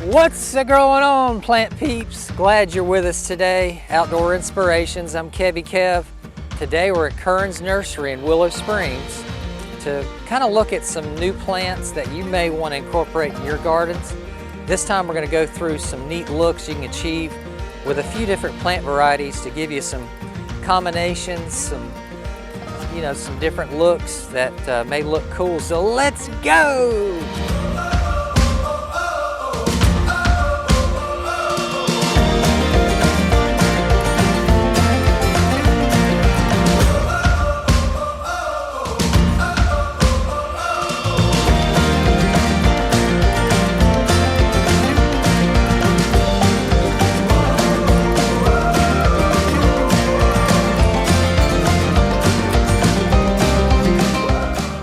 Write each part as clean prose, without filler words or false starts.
What's going on, plant peeps? Glad you're with us today. Outdoor Inspirations, I'm Kevy Kev. Today we're at Currin's Nursery in Willow Springs to kind of look at some new plants that you may want to incorporate in your gardens. This time we're going to go through some neat looks you can achieve with a few different plant varieties to give you some combinations, some different looks that may look cool. So let's go!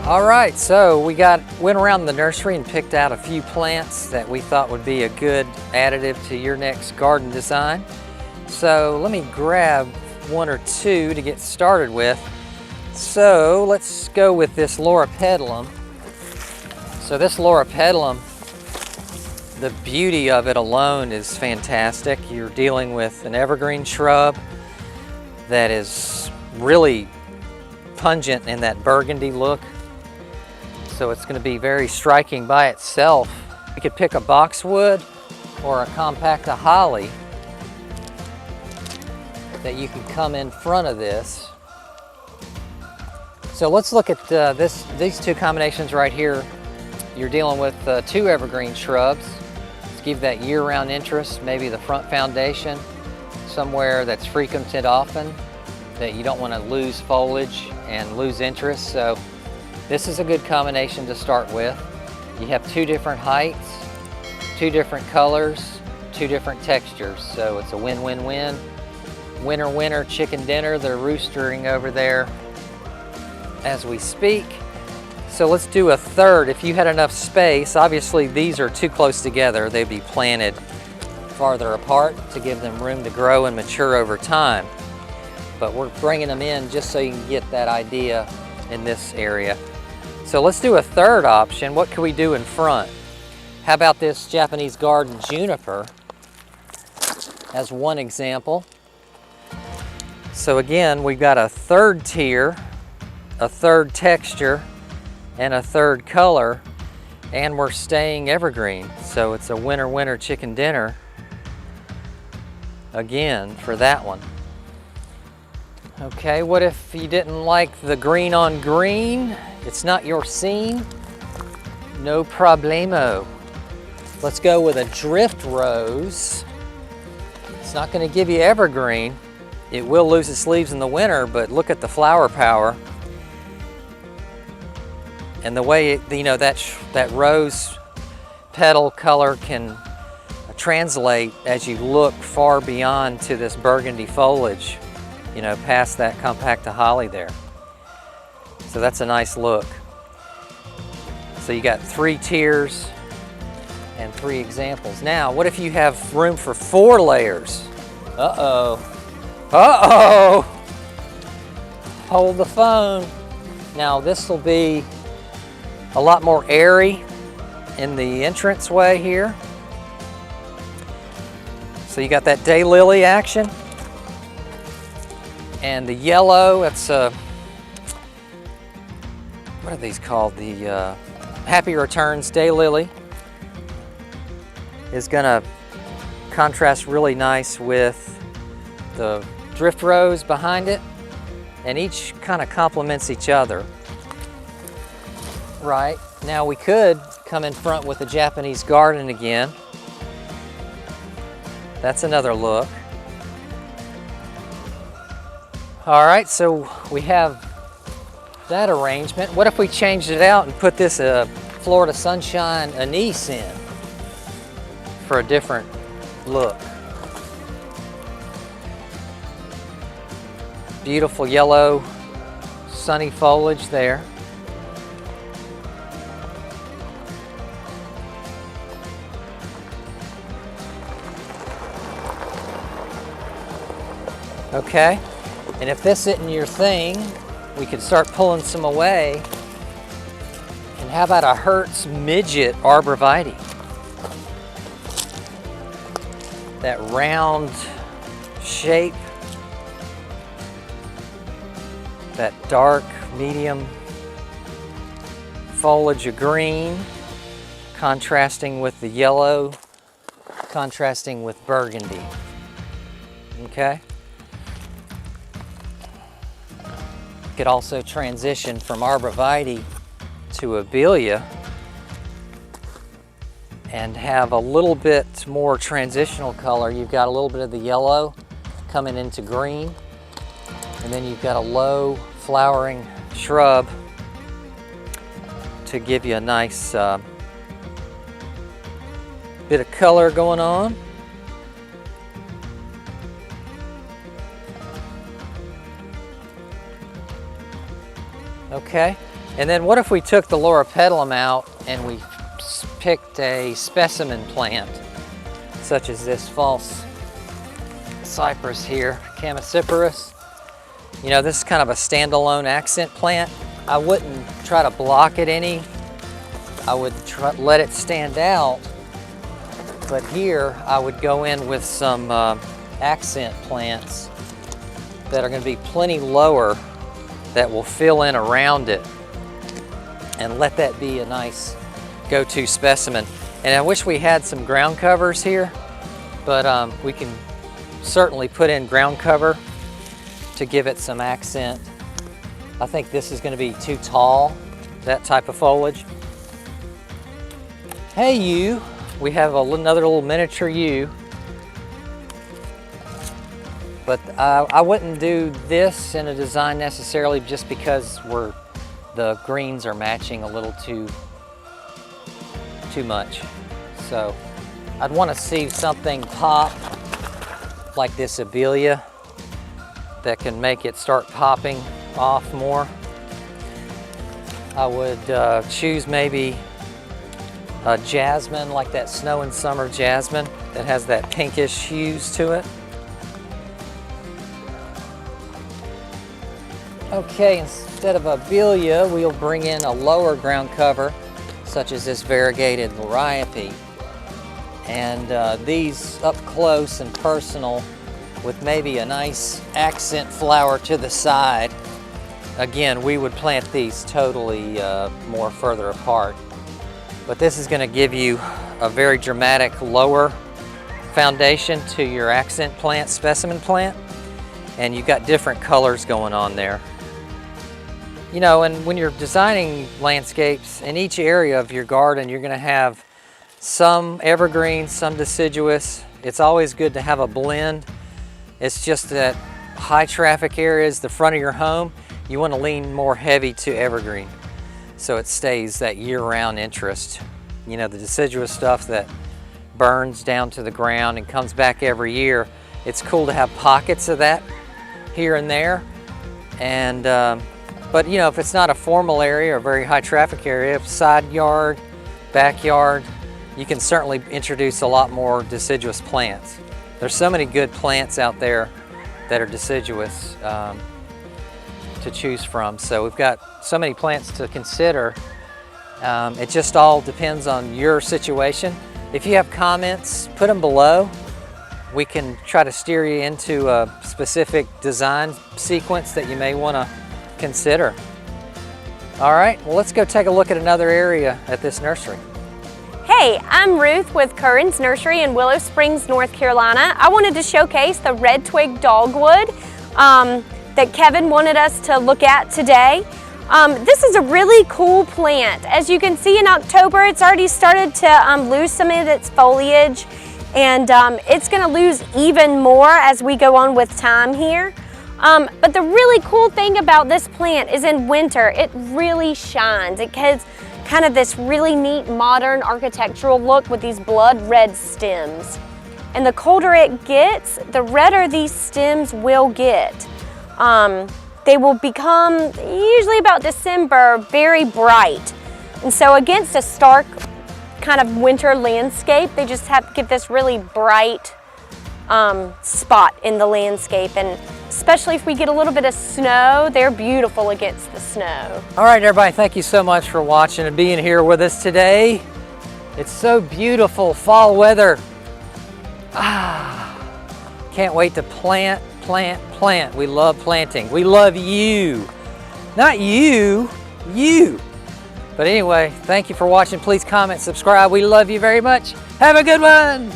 All right, so we went around the nursery and picked out a few plants that we thought would be a good additive to your next garden design. So let me grab one or two to get started with. So let's go with this Loropetalum. So this Loropetalum, the beauty of it alone is fantastic. You're dealing with an evergreen shrub that is really pungent in that burgundy look. So it's going to be very striking by itself. You could pick a boxwood or a compacta holly that you can come in front of this. So let's look at these two combinations right here. You're dealing with two evergreen shrubs. Let's give that year-round interest, maybe the front foundation, somewhere that's frequented often, that you don't want to lose foliage and lose interest. So this is a good combination to start with. You have two different heights, two different colors, two different textures. So it's a win-win-win. Winner, winner, chicken dinner. They're roostering over there as we speak. So let's do a third. If you had enough space, obviously these are too close together. They'd be planted farther apart to give them room to grow and mature over time. But we're bringing them in just so you can get that idea in this area. So let's do a third option. What can we do in front? How about this Japanese garden juniper as one example? So again, we've got a third tier, a third texture, and a third color, and we're staying evergreen. So it's a winner, winner, chicken dinner again for that one. Okay, what if you didn't like the green on green? It's not your scene? No problemo. Let's go with a drift rose. It's not going to give you evergreen. It will lose its leaves in the winter, but look at the flower power. And the way that rose petal color can translate as you look far beyond to this burgundy foliage, past that compacta holly there. So that's a nice look. So you got three tiers and three examples. Now, what if you have room for 4 layers? Uh-oh. Uh-oh! Hold the phone. Now this will be a lot more airy in the entranceway here. So you got that daylily action. And the yellow, that's what are these called? The Happy Returns Daylily is gonna contrast really nice with the drift rose behind it, and each kind of complements each other. Right, now we could come in front with the Japanese garden again. That's another look. All right, so we have that arrangement. What if we changed it out and put this Florida Sunshine Anise in for a different look? Beautiful yellow, sunny foliage there. Okay, and if this isn't your thing, we could start pulling some away. And how about a Hertz Midget Arborvitae? that round shape, that dark medium foliage of green, contrasting with the yellow, contrasting with burgundy. Okay? Could also transition from arborvitae to abelia and have a little bit more transitional color. You've got a little bit of the yellow coming into green, and then you've got a low flowering shrub to give you a nice bit of color going on. Okay, and then what if we took the loropetalum out and we picked a specimen plant, such as this false cypress here, Chamaecyparis. You know, this is kind of a standalone accent plant. I wouldn't try to block it any. I would let it stand out. But here, I would go in with some accent plants that are going to be plenty lower, that will fill in around it, and let that be a nice go-to specimen. And I wish we had some ground covers here, but we can certainly put in ground cover to give it some accent. I think this is going to be too tall, that type of foliage. Hey, you. We have another little miniature yew. But I wouldn't do this in a design necessarily, just because the greens are matching a little too much. So I'd want to see something pop like this abelia that can make it start popping off more. I would choose maybe a jasmine, like that snow and summer jasmine that has that pinkish hues to it. Okay, instead of abelia, we'll bring in a lower ground cover, such as this variegated liriope. And these up close and personal, with maybe a nice accent flower to the side. Again, we would plant these totally more further apart. But this is going to give you a very dramatic lower foundation to your accent plant, specimen plant. And you've got different colors going on there. You know, and when you're designing landscapes, in each area of your garden, you're going to have some evergreen, some deciduous. It's always good to have a blend. It's just that high traffic areas, the front of your home, you want to lean more heavy to evergreen, so it stays that year-round interest. You know, the deciduous stuff that burns down to the ground and comes back every year, it's cool to have pockets of that here and there. And but you know, if it's not a formal area or a very high traffic area, side yard, backyard, you can certainly introduce a lot more deciduous plants. There's so many good plants out there that are deciduous to choose from. So we've got so many plants to consider. It just all depends on your situation. If you have comments, put them below. We can try to steer you into a specific design sequence that you may want to consider. All right, well, let's go take a look at another area at this nursery. Hey, I'm Ruth with Currin's Nursery in Willow Springs, North Carolina. I wanted to showcase the red twig dogwood that Kevin wanted us to look at today. This is a really cool plant. As you can see, in October, it's already started to lose some of its foliage, and it's going to lose even more as we go on with time here. But the really cool thing about this plant is in winter, it really shines. It has kind of this really neat modern architectural look with these blood red stems. And the colder it gets, the redder these stems will get. They will become, usually about December, very bright. And so against a stark kind of winter landscape, they just have to give this really bright spot in the landscape. And especially if we get a little bit of snow, they're beautiful against the snow. All right, everybody, thank you so much for watching and being here with us today. It's so beautiful, fall weather. Can't wait to plant, plant, plant. We love planting. We love you. Not you, you. But anyway, thank you for watching. Please comment, subscribe. We love you very much. Have a good one.